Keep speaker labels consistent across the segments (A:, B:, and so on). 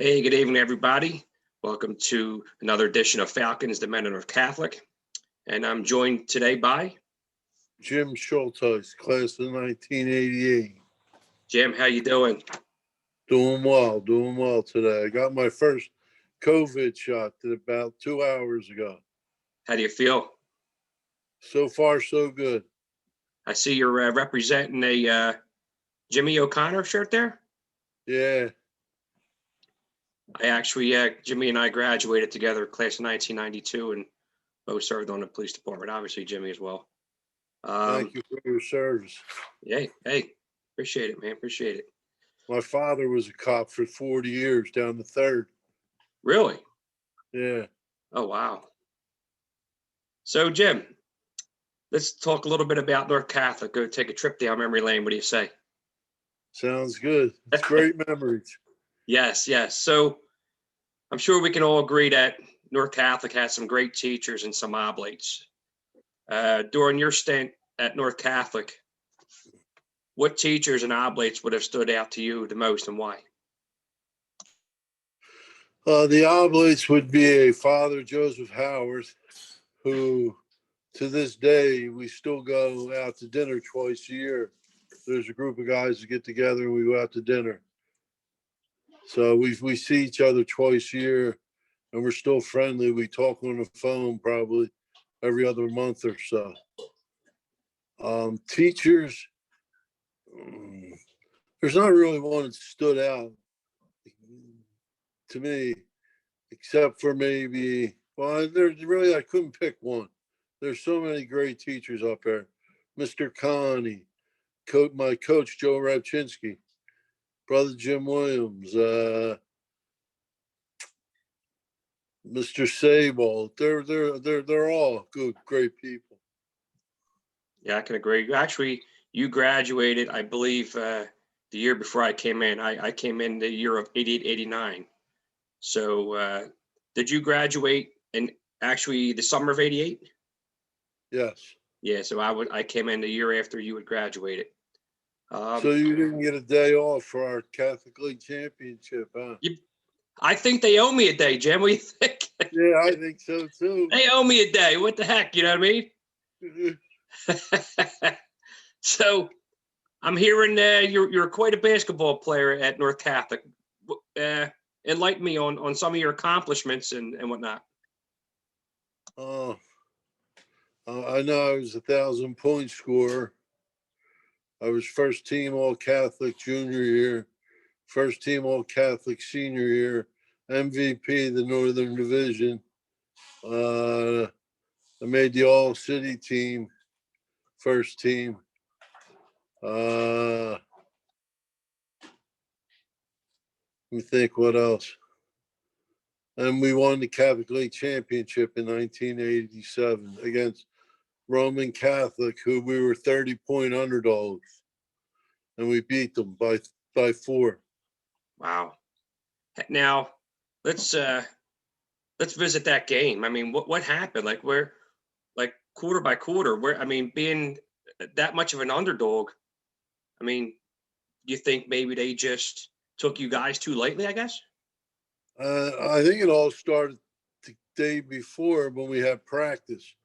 A: Hey, good evening, everybody. Welcome to another edition of Falcons, the Men of North Catholic. And I'm joined today by
B: Jim Schultice Class of 1988.
A: Jim. How you doing?
B: Doing well today. I got my first COVID shot about 2 hours ago.
A: How do you feel?
B: So far, so good.
A: I see you're representing a Jimmy O'Connor shirt there.
B: Yeah.
A: I actually, Jimmy and I graduated together, class of 1992, and both served on the police department. Obviously, Jimmy as well.
B: Thank you for your service.
A: Hey, appreciate it, man. Appreciate it.
B: My father was a cop for 40 years down the 3rd.
A: Really?
B: Yeah.
A: Oh, wow. So, Jim, let's talk a little bit about North Catholic. Go take a trip down memory lane. What do you say?
B: Sounds good. It's great memories.
A: Yes. So I'm sure we can all agree that North Catholic has some great teachers and some oblates. During your stint at North Catholic, what teachers and oblates would have stood out to you the most and why?
B: The oblates would be a Father Joseph Howard, who to this day we still go out to dinner twice a year. There's a group of guys that get together and we go out to dinner. So we see each other twice a year and we're still friendly. We talk on the phone probably every other month or so. Teachers, there's not really one that stood out to me, except for maybe, there's really, I couldn't pick one. There's so many great teachers up there. Mr. Connie, my coach, Joe Rabchinsky, Brother Jim Williams, Mr. Sable. They're all good, great people.
A: Yeah, I can agree. Actually, you graduated, I believe, the year before I came in. I came in the year of 88, 89. So did you graduate in actually the summer of 88?
B: Yes.
A: Yeah, so I came in the year after you had graduated.
B: So you didn't get a day off for our Catholic League championship, huh?
A: I think they owe me a day, Jim. What do you think?
B: Yeah, I think so too.
A: They owe me a day. What the heck? You know what I mean? So I'm hearing you're quite a basketball player at North Catholic. Enlighten me on some of your accomplishments and whatnot.
B: I know I was 1,000-point scorer. I was first team All-Catholic junior year, first team All-Catholic senior year, MVP of the Northern Division. I made the All-City team, first team. Let me think what else. And we won the Catholic League championship in 1987 against Roman Catholic, who we were 30-point underdogs, and we beat them by 4.
A: Wow. Now let's visit that game. I mean, what happened? Like quarter by quarter, being that much of an underdog. I mean, you think maybe they just took you guys too lightly, I guess?
B: I think it all started the day before when we had practice.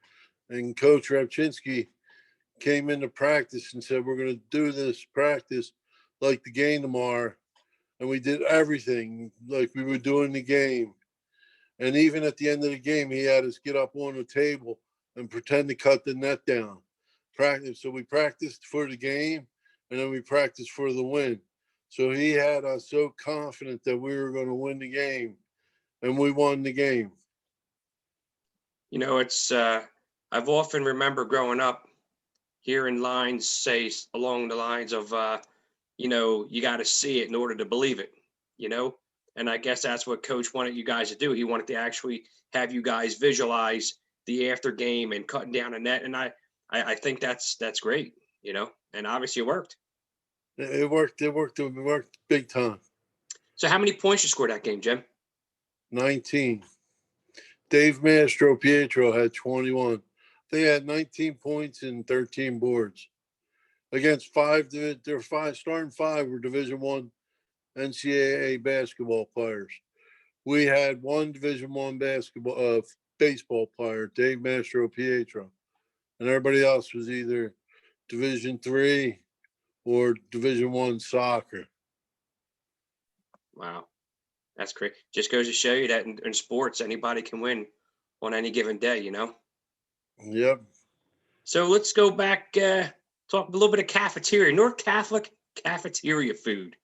B: And Coach Rabchinsky came into practice and said, we're going to do this practice like the game tomorrow. And we did everything like we were doing the game. And even at the end of the game, he had us get up on the table and pretend to cut the net down. Practice. So we practiced for the game and then we practiced for the win. So he had us so confident that we were going to win the game, and we won the game.
A: You know, it's I've often remember growing up hearing lines say along the lines of, you got to see it in order to believe it, and I guess that's what Coach wanted you guys to do. He wanted to actually have you guys visualize the after game and cutting down a net, and I think that's great, and obviously it worked.
B: It worked big time.
A: So how many points you scored that game, Jim?
B: 19. Dave Mastro Pietro had 21. They had 19 points and 13 boards against starting 5 were Division I NCAA basketball players. we had one Division I baseball player, Dave Mastro Pietro, and everybody else was either Division III or Division I soccer.
A: Wow, that's great. Just goes to show you that in sports, anybody can win on any given day, you know?
B: Yep.
A: So let's go back, talk a little bit of cafeteria, North Catholic cafeteria food.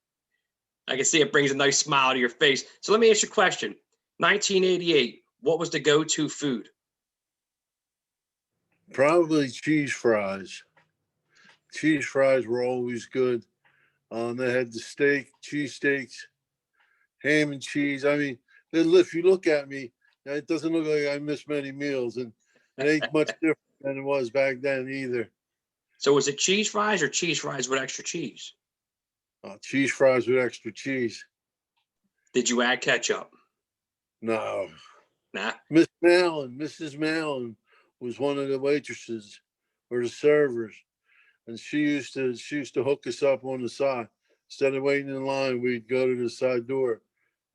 A: I can see it brings a nice smile to your face. So let me ask you a question. 1988, what was the go-to food?
B: Probably cheese fries. Cheese fries were always good. They had the cheese steaks, ham and cheese. I mean, if you look at me, it doesn't look like I missed many meals, and it ain't much different than it was back then either.
A: So was it cheese fries or cheese fries with extra cheese?
B: Cheese fries with extra cheese.
A: Did you add ketchup?
B: No.
A: Nah.
B: Mrs. Mallon was one of the waitresses or the servers, and she used to hook us up on the side. Instead of waiting in line, we'd go to the side door,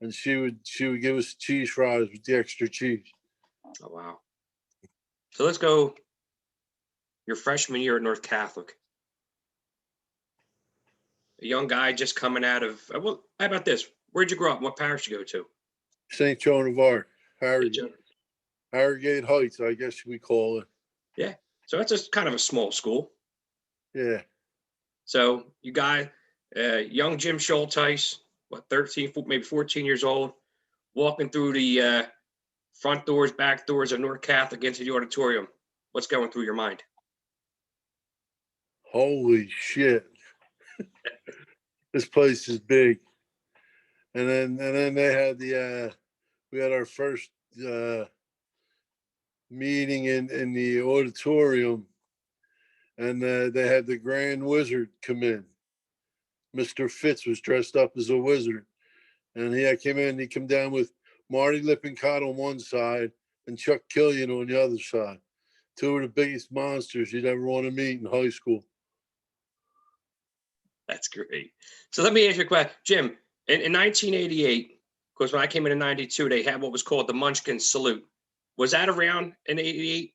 B: and she would give us cheese fries with the extra cheese.
A: Oh, wow. So let's go your freshman year at North Catholic. A young guy just coming out of, well, how about this? Where'd you grow up? What parish did you go to?
B: St. Joan of Arc, Harrogate Heights, I guess we call it.
A: Yeah. So that's just kind of a small school.
B: Yeah.
A: So you got young Jim Schultice, what, 13, maybe 14 years old, walking through the front doors, back doors of North Catholic into the auditorium. What's going through your mind?
B: Holy shit. This place is big. And then they had we had our first meeting in the auditorium, and they had the Grand Wizard come in. Mr. Fitz was dressed up as a wizard, and he came in. He came down with Marty Lippincott on one side and Chuck Killian on the other side. Two of the biggest monsters you'd ever want to meet in high school.
A: That's great. So let me ask you a question, Jim. In 1988, of course, when I came in 92, they had what was called the Munchkin Salute. Was that around in 88?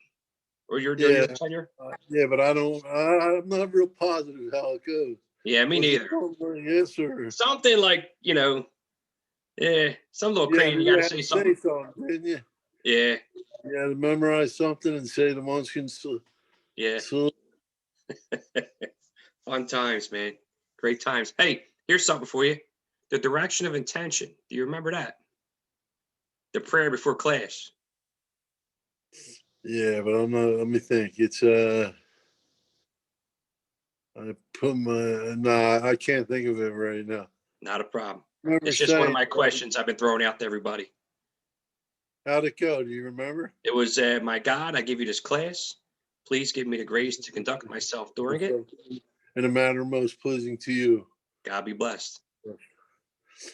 A: Or your tenure?
B: Yeah, but I'm not real positive how it goes.
A: Yeah, me neither. Something like, some little crazy. You got to say something.
B: Didn't you?
A: Yeah.
B: You had to memorize something and say the Munchkin Salute.
A: Yeah. Fun times, man. Great times. Hey, here's something for you. The direction of intention. Do you remember that? The prayer before class.
B: Yeah, but I'm not. Let me think. It's I can't think of it right now.
A: Not a problem. It's just one of my questions I've been throwing out to everybody.
B: How'd it go? Do you remember?
A: It was, my God, I give you this class. Please give me the grace to conduct myself during it
B: in a manner most pleasing to you.
A: God be blessed.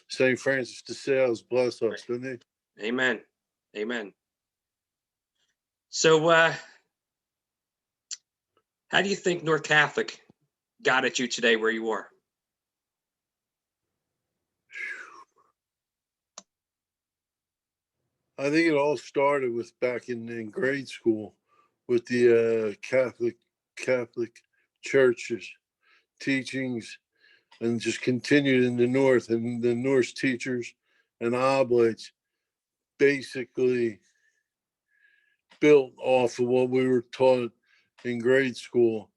B: St. Francis de Sales bless us, didn't he?
A: Amen. Amen. So, how do you think North Catholic got at you today where you are?
B: I think it all started with back in grade school with the Catholic churches, teachings, and just continued in the North. And the Norse teachers and oblates basically built off of what we were taught in grade school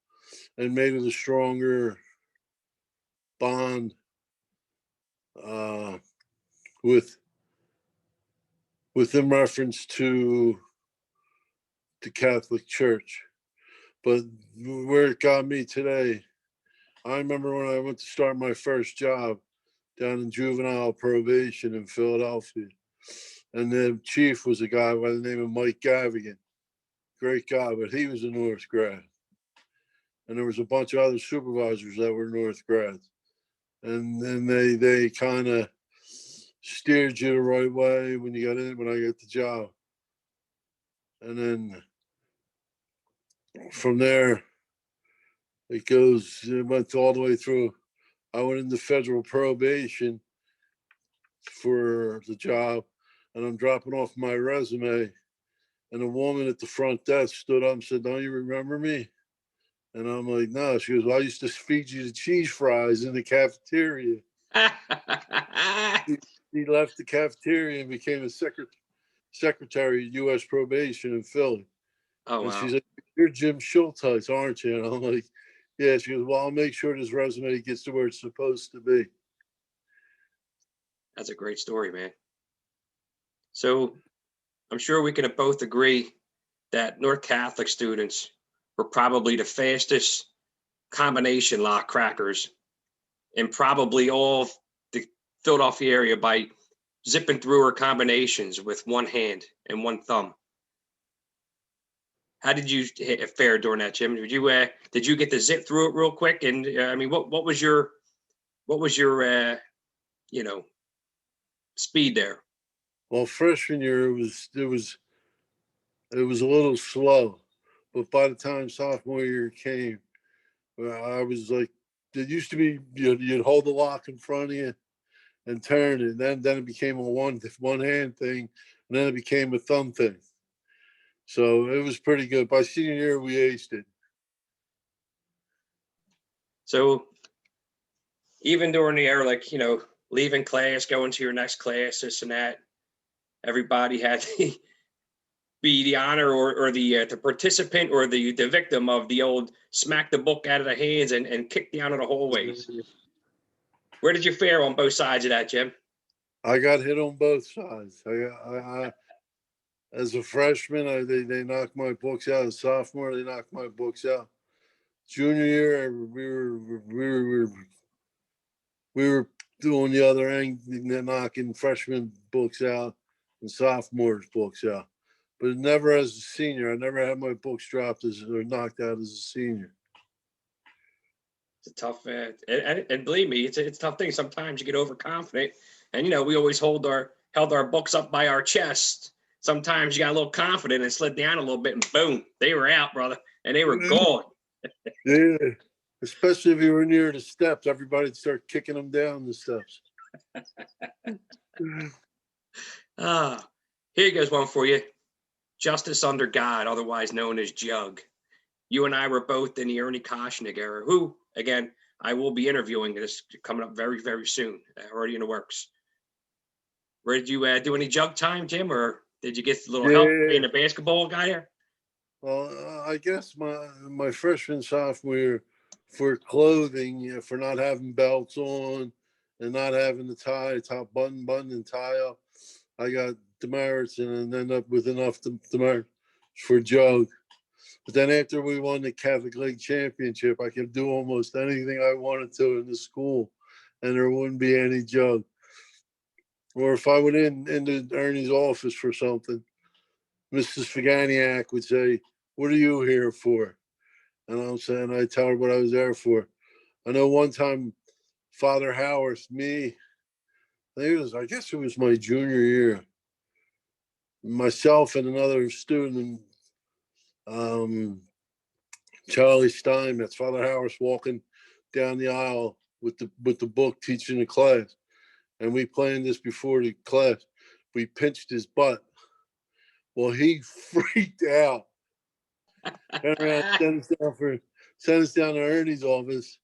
B: and made it a stronger bond in reference to the Catholic Church. But where it got me today, I remember when I went to start my first job down in juvenile probation in Philadelphia. And the chief was a guy by the name of Mike Gavigan. Great guy, but he was a North grad. And there was a bunch of other supervisors that were North grads. And then they kind of steered you the right way when you got in, when I got the job. And then from there, it went all the way through. I went into federal probation for the job. and I'm dropping off my resume. And a woman at the front desk stood up and said, "Don't you remember me?" And I'm like, "No." She goes, "Well, I used to feed you the cheese fries in the cafeteria." He left the cafeteria and became a secretary of U.S. probation in Philly.
A: Oh,
B: And
A: wow.
B: she's like, "You're Jim Schultice, aren't you?" And I'm like, "Yeah." She goes, "Well, I'll make sure this resume gets to where it's supposed to be."
A: That's a great story, man. So I'm sure we can both agree that North Catholic students were probably the fastest combination lock crackers in probably all the Philadelphia area by zipping through her combinations with one hand and one thumb. How did you fare during that, Jim? Did you get to zip through it real quick? And I mean, what was your you know speed there?
B: Well, freshman year it was a little slow, but by the time sophomore year came, I was like, it used to be you'd hold the lock in front of you and turn it. Then it became a one hand thing, and then it became a thumb thing. So it was pretty good. By senior year, we aced it.
A: So even during the era, like leaving class, going to your next class, this and that, everybody had to be the honor or the participant or the victim of the old smack the book out of the hands and kick down in the hallways. Where did you fare on both sides of that, Jim?
B: I got hit on both sides. I as a freshman, they knocked my books out. As a sophomore, they knocked my books out. Junior year, we were doing the other end, knocking freshman books out and sophomores books out. But never as a senior. I never had my books dropped or knocked out as a senior.
A: It's a tough, and believe me, it's a tough thing. Sometimes you get overconfident, and we always held our books up by our chest. Sometimes you got a little confident and slid down a little bit, and boom, they were out, brother, and they were gone.
B: Yeah, especially if you were near the steps, everybody'd start kicking them down the steps.
A: Here goes one for you. Justice Under God, otherwise known as Jug. You and I were both in the Ernie Koshnick era, who, again, I will be interviewing this coming up very, very soon, already in the works. Where did you do any Jug time, Jim, or did you get a little help being a basketball guy here?
B: Well, I guess my freshman, sophomore year, for clothing, for not having belts on and not having the top button and tie up, I got demerits and ended up with enough demerits for Jug. But then after we won the Catholic League championship, I could do almost anything I wanted to in the school, and there wouldn't be any Jug. Or if I went into Ernie's office for something, Mrs. Faganiak would say, "What are you here for?" And I'm saying, I tell her what I was there for. I know one time, Father Howarth, I guess it was my junior year, myself and another student, Charlie Stein, that's Father Howarth, walking down the aisle with the book, teaching the class. And we planned this before the class. We pinched his butt. Well, he freaked out. Turned around, sent us down to Ernie's office.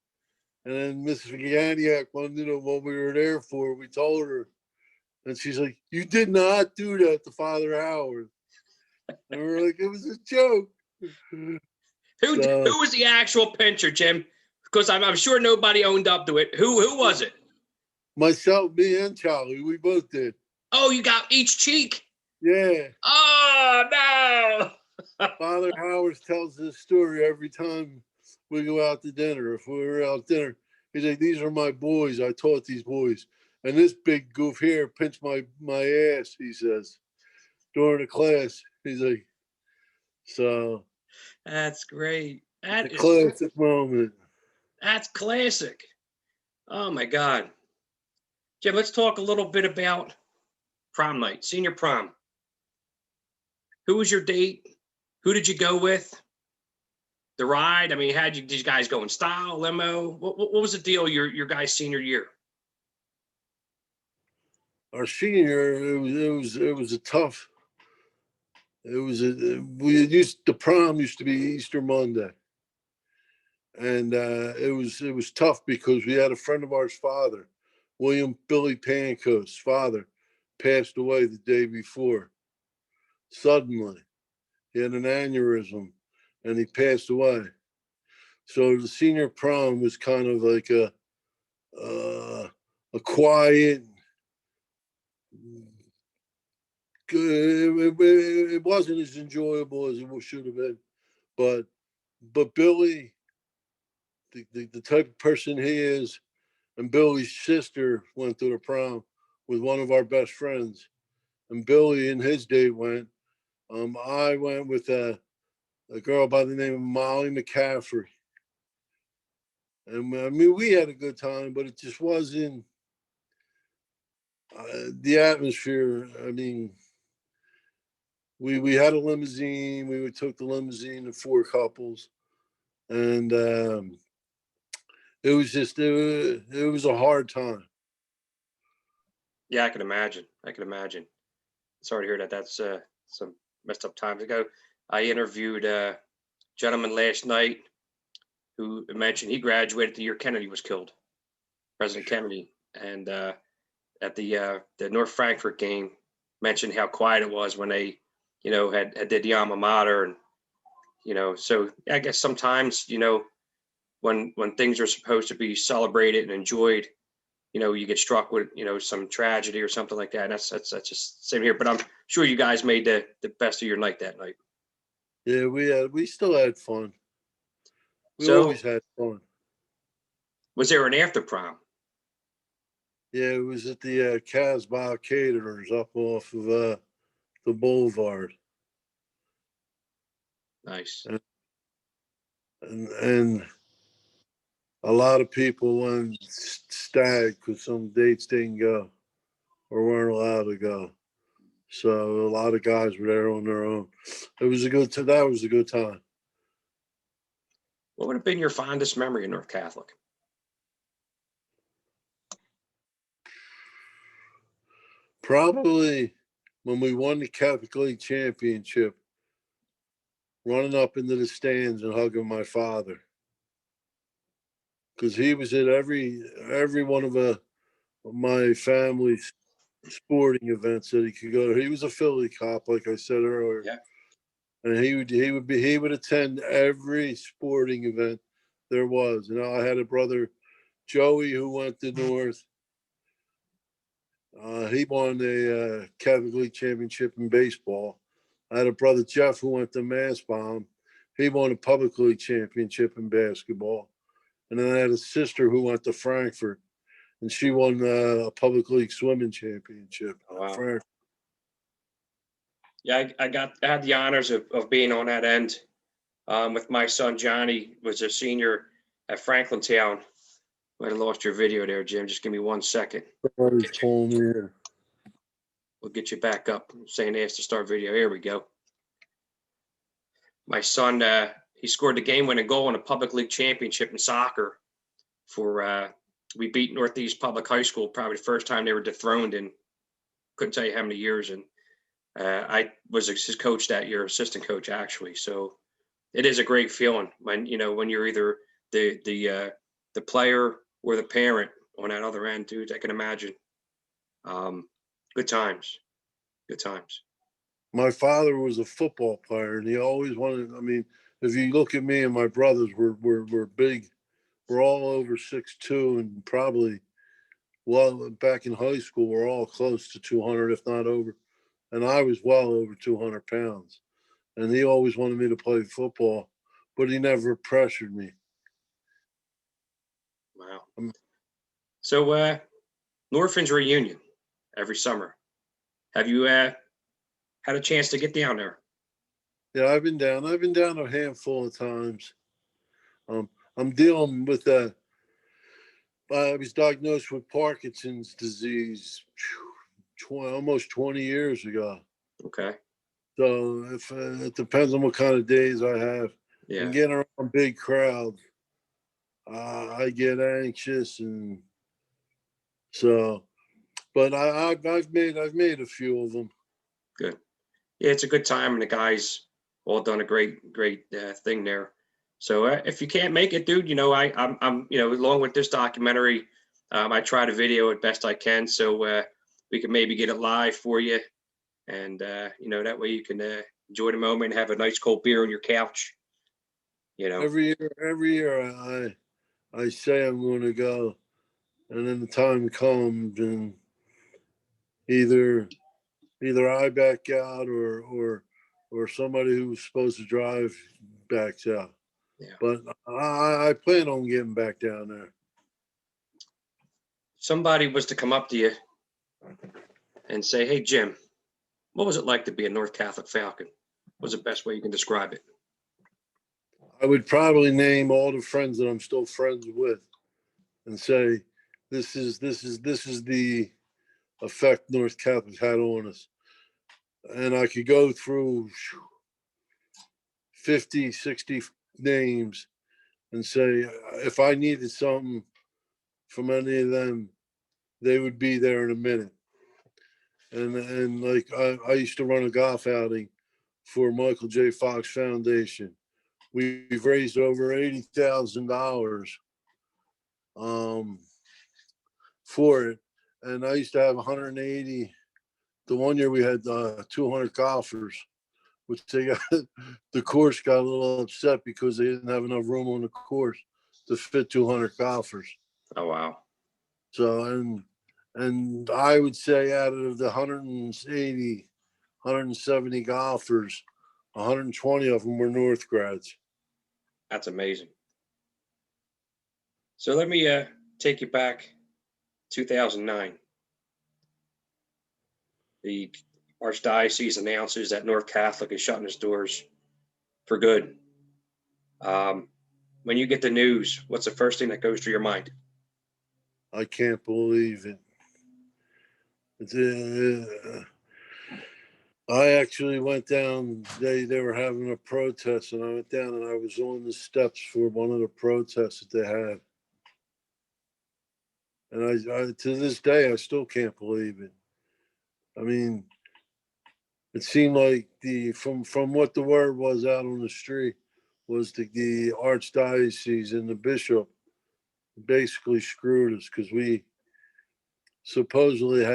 B: And then Mrs. Ganiak wanted to know what we were there for. We told her. And she's like, "You did not do that to Father Howard." And we're like, "It was a joke."
A: Who was the actual pincher, Jim? Because I'm sure nobody owned up to it. Who was it?
B: Myself, me, and Charlie. We both did.
A: Oh, you got each cheek?
B: Yeah.
A: Oh, no.
B: Father Howard tells this story every time we go out to dinner. If we were out to dinner, he's like, "These are my boys. I taught these boys." And this big goof here pinched my ass, he says, during the class. He's like, so.
A: That's great. That is
B: classic moment.
A: That's classic. Oh, my God. Jim, let's talk a little bit about prom night, senior prom. Who was your date? Who did you go with? The ride? I mean, did you guys go in style, limo? What was the deal your guys' senior year?
B: our senior, it was a tough. The prom used to be Easter Monday, and it was tough because we had a friend of ours' father, William Billy Pancoast's father, passed away the day before. Suddenly, he had an aneurysm, and he passed away. So the senior prom was kind of like a quiet. It wasn't as enjoyable as it should have been, but Billy, the type of person he is, and Billy's sister went to the prom with one of our best friends, and Billy and his date went. I went with a girl by the name of Molly McCaffrey, and I mean we had a good time, but it just wasn't the atmosphere. I mean, we had a limousine. We took the limousine to four couples, and it was just it was a hard time.
A: Yeah, I can imagine. I can imagine. Sorry to hear that. That's some messed up times ago. I interviewed a gentleman last night who mentioned he graduated the year Kennedy was killed, President Kennedy, and at the North Frankfurt game, mentioned how quiet it was when they, had did the alma mater, and so I guess sometimes when things are supposed to be celebrated and enjoyed, you get struck with some tragedy or something like that. And that's just same here. But I'm sure you guys made the best of your night that night.
B: Yeah, we still had fun. We
A: So
B: always had fun.
A: was there an after prom?
B: Yeah, it was at the Casbah Caterers up off of the Boulevard.
A: Nice.
B: And a lot of people went stag because some dates didn't go or weren't allowed to go. So a lot of guys were there on their own. It was a good. That was a good time.
A: What would have been your fondest memory of North Catholic?
B: Probably when we won the Catholic League championship, running up into the stands and hugging my father, because he was at every one of my family's sporting events that he could go to. He was a Philly cop, like I said earlier.
A: Yeah.
B: And he would attend every sporting event there was. I had a brother, Joey, who went to North. He won a Catholic League championship in baseball. I had a brother, Jeff, who went to Massbomb. He won a public league championship in basketball. And then I had a sister who went to Frankfurt, and she won a public league swimming championship.
A: Oh, wow. Yeah, I had the honors of being on that end with my son Johnny, was a senior at Franklin Town. Might have lost your video there, Jim. Just give me 1 second.
B: Somebody's calling me here.
A: We'll get you back up. I'm saying they asked to start video. Here we go. My son, he scored the game-winning goal in a public league championship in soccer. We beat Northeast Public High School, probably the first time they were dethroned in couldn't tell you how many years. And I was his coach that year, assistant coach actually. So it is a great feeling when you're either the player or the parent on that other end, dude. I can imagine. Good times. Good times.
B: My father was a football player, and he always wanted. I mean, if you look at me and my brothers, we're big. We're all over 6'2", and probably, well, back in high school, we're all close to 200, if not over. And I was well over 200 pounds. And he always wanted me to play football, but he never pressured me.
A: Wow. So Northland's reunion every summer. Have you had a chance to get down there?
B: Yeah, I've been down. I've been down a handful of times. I'm dealing with I was diagnosed with Parkinson's disease almost 20 years ago.
A: Okay.
B: So if it depends on what kind of days I have.
A: Yeah.
B: And getting around big crowds, I get anxious, and so. but I've made a few of them.
A: Good. Yeah, it's a good time, and the guys all done a great thing there. So if you can't make it, dude, I'm along with this documentary, I try to video it best I can, so we can maybe get it live for you, and that way you can enjoy the moment and have a nice cold beer on your couch.
B: Every year I say I'm going to go, and then the time comes, and either I back out or somebody who's supposed to drive backs out.
A: Yeah.
B: But I plan on getting back down there.
A: Somebody was to come up to you and say, "Hey, Jim, what was it like to be a North Catholic Falcon?" What's the best way you can describe it?
B: I would probably name all the friends that I'm still friends with and say, this is the effect North Catholic had on us. And I could go through 50, 60 names and say, if I needed something from any of them, they would be there in a minute. And like I used to run a golf outing for Michael J. Fox Foundation. We've raised over $80,000 for it, and I used to have 180. The one year we had 200 golfers, which the course got a little upset because they didn't have enough room on the course to fit 200 golfers.
A: Oh wow!
B: So and I would say out of the 180, 170 golfers, 120 of them were North grads.
A: That's amazing. So let me take you back 2009. The Archdiocese announces that North Catholic is shutting its doors for good. When you get the news, what's the first thing that goes through your mind?
B: I can't believe it. I actually went down. They were having a protest, and I went down and I was on the steps for one of the protests that they had. And I to this day, I still can't believe it. I mean, it seemed like from what the word was out on the street was the archdiocese and the bishop basically screwed us because we supposedly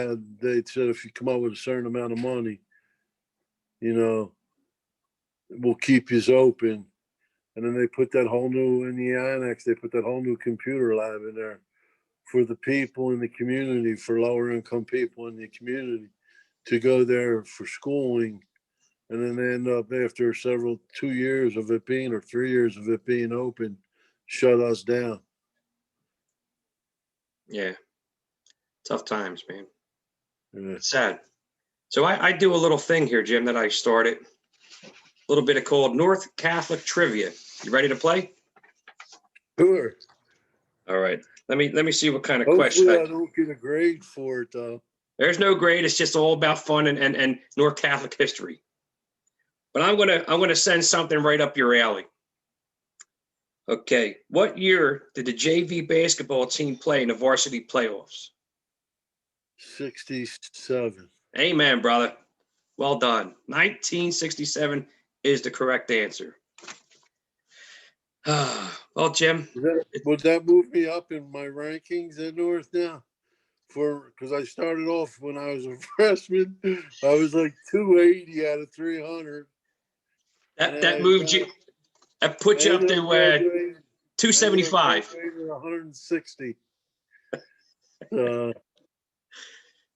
B: they said if you come up with a certain amount of money, we'll keep you open. And then they put that whole new, in the annex, they put that whole new computer lab in there for the people in the community, for lower income people in the community to go there for schooling. And then they end up after 2 years of it being, or 3 years of it being open, shut us down.
A: Yeah. Tough times, man.
B: Yeah.
A: It's sad. So I do a little thing here, Jim, that I started. A little bit of called North Catholic Trivia. You ready to play?
B: Sure.
A: All right. Let me see what kind of
B: Hopefully
A: question.
B: I don't get a grade for it, though.
A: There's no grade. It's just all about fun and North Catholic history. But I'm gonna send something right up your alley. Okay. What year did the JV basketball team play in the varsity playoffs?
B: 67.
A: Amen, brother. Well done. 1967 is the correct answer. Well, Jim.
B: Would that move me up in my rankings at North now? Because I started off when I was a freshman, I was like 280 out of 300.
A: That moved you. That put you up to 275.
B: 160.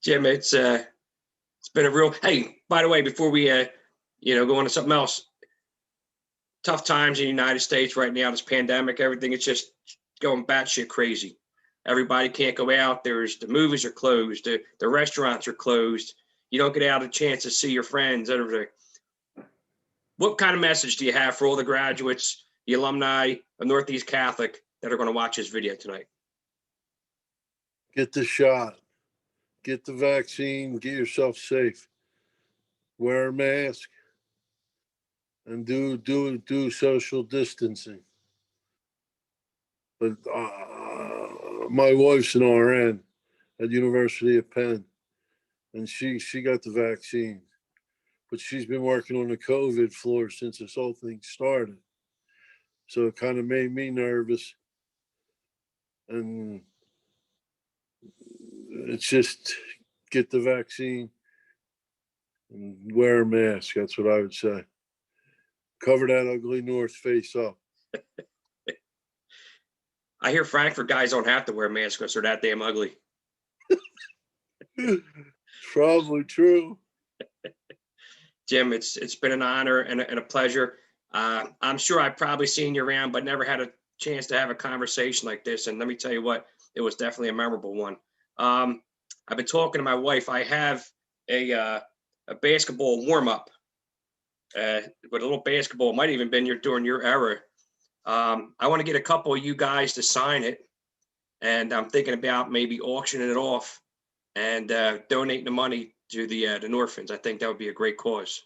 A: Jim, it's been a real. Hey, by the way, before we go on to something else, tough times in the United States right now. This pandemic, everything, it's just going batshit crazy. Everybody can't go out. The movies are closed. The restaurants are closed. You don't get out a chance to see your friends. Everything. What kind of message do you have for all the graduates, the alumni of Northeast Catholic that are going to watch this video tonight?
B: Get the shot. Get the vaccine. Get yourself safe. Wear a mask. And do social distancing. But my wife's an RN at University of Penn. and she got the vaccine, but she's been working on the COVID floor since this whole thing started. So it kind of made me nervous, and it's just get the vaccine and wear a mask. That's what I would say. Cover that ugly North face up.
A: I hear Frankfurt guys don't have to wear masks because they're that damn ugly.
B: Probably true.
A: Jim, it's been an honor and a pleasure. I'm sure I've probably seen you around, but never had a chance to have a conversation like this. And let me tell you what, it was definitely a memorable one. I've been talking to my wife. I have a basketball warm up, with a little basketball. It might even been during your era. I want to get a couple of you guys to sign it, and I'm thinking about maybe auctioning it off and donating the money to the orphans. I think that would be a great cause.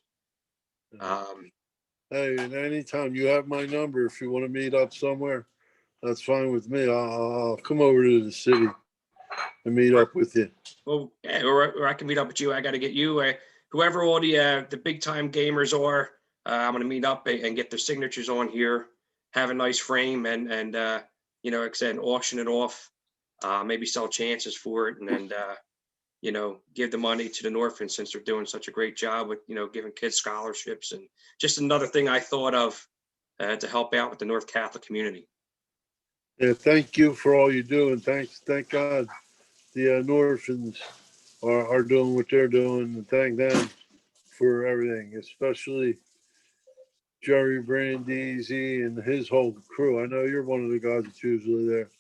B: Hey, and anytime you have my number, if you want to meet up somewhere, that's fine with me. I'll come over to the city and meet up with you.
A: Well, yeah, or I can meet up with you. I got to get you, whoever all the big time gamers are. I'm going to meet up and get their signatures on here. Have a nice frame and like I said, auction it off. Maybe sell chances for it, and then give the money to the orphans since they're doing such a great job with giving kids scholarships, and just another thing I thought of to help out with the North Catholic community.
B: Yeah, thank you for all you do, and thank God the orphans are doing what they're doing, and thank them for everything, especially Jerry Brandeisi and his whole crew. I know you're one of the guys that's usually there.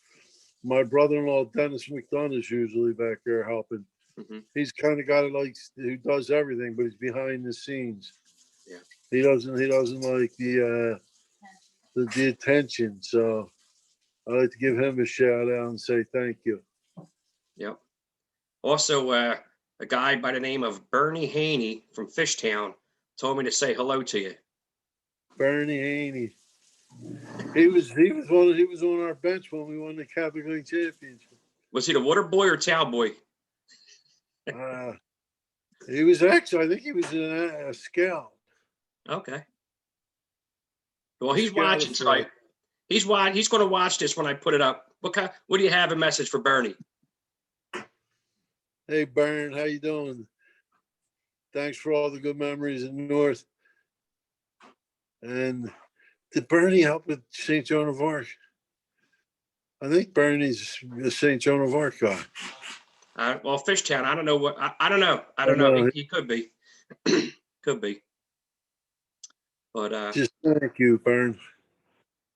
B: My brother-in-law, Dennis McDonough, is usually back there helping.
A: Mm-hmm.
B: He's kind of guy who does everything, but he's behind the scenes.
A: Yeah.
B: He doesn't like the attention. So I like to give him a shout out and say thank you.
A: Yep. Also, a guy by the name of Bernie Haney from Fishtown told me to say hello to you.
B: Bernie Haney. He was on our bench when we won the Catholic League championship.
A: Was he the water boy or towel boy?
B: He was actually, I think he was a scout.
A: Okay. Well, he's watching tonight. He's going to watch this when I put it up. What do you have a message for Bernie?
B: Hey, Bern, how you doing? Thanks for all the good memories in the North. And did Bernie help with St. Joan of Arc? I think Bernie's a St. Joan of Arc guy.
A: Well, Fishtown, I don't know what. I don't know. I don't know. He could be. Could be. But
B: just thank you, Bern.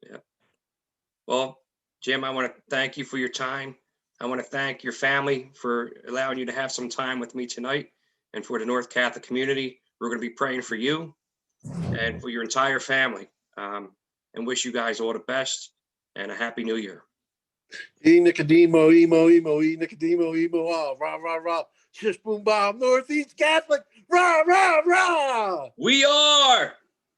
A: Yeah. Well, Jim, I want to thank you for your time. I want to thank your family for allowing you to have some time with me tonight, and for the North Catholic community. We're going to be praying for you and for your entire family, and wish you guys all the best and a happy new year.
B: E Nicodemo, emo, e Nicodemo, emo, rah, rah, rah. Shish boom bomb, Northeast Catholic, rah, rah, rah.
A: We are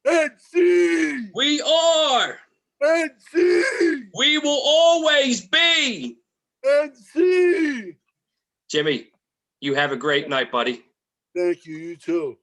B: NC.
A: We are
B: NC.
A: We will always be
B: NC.
A: Jimmy, you have a great night, buddy.
B: Thank you. You too.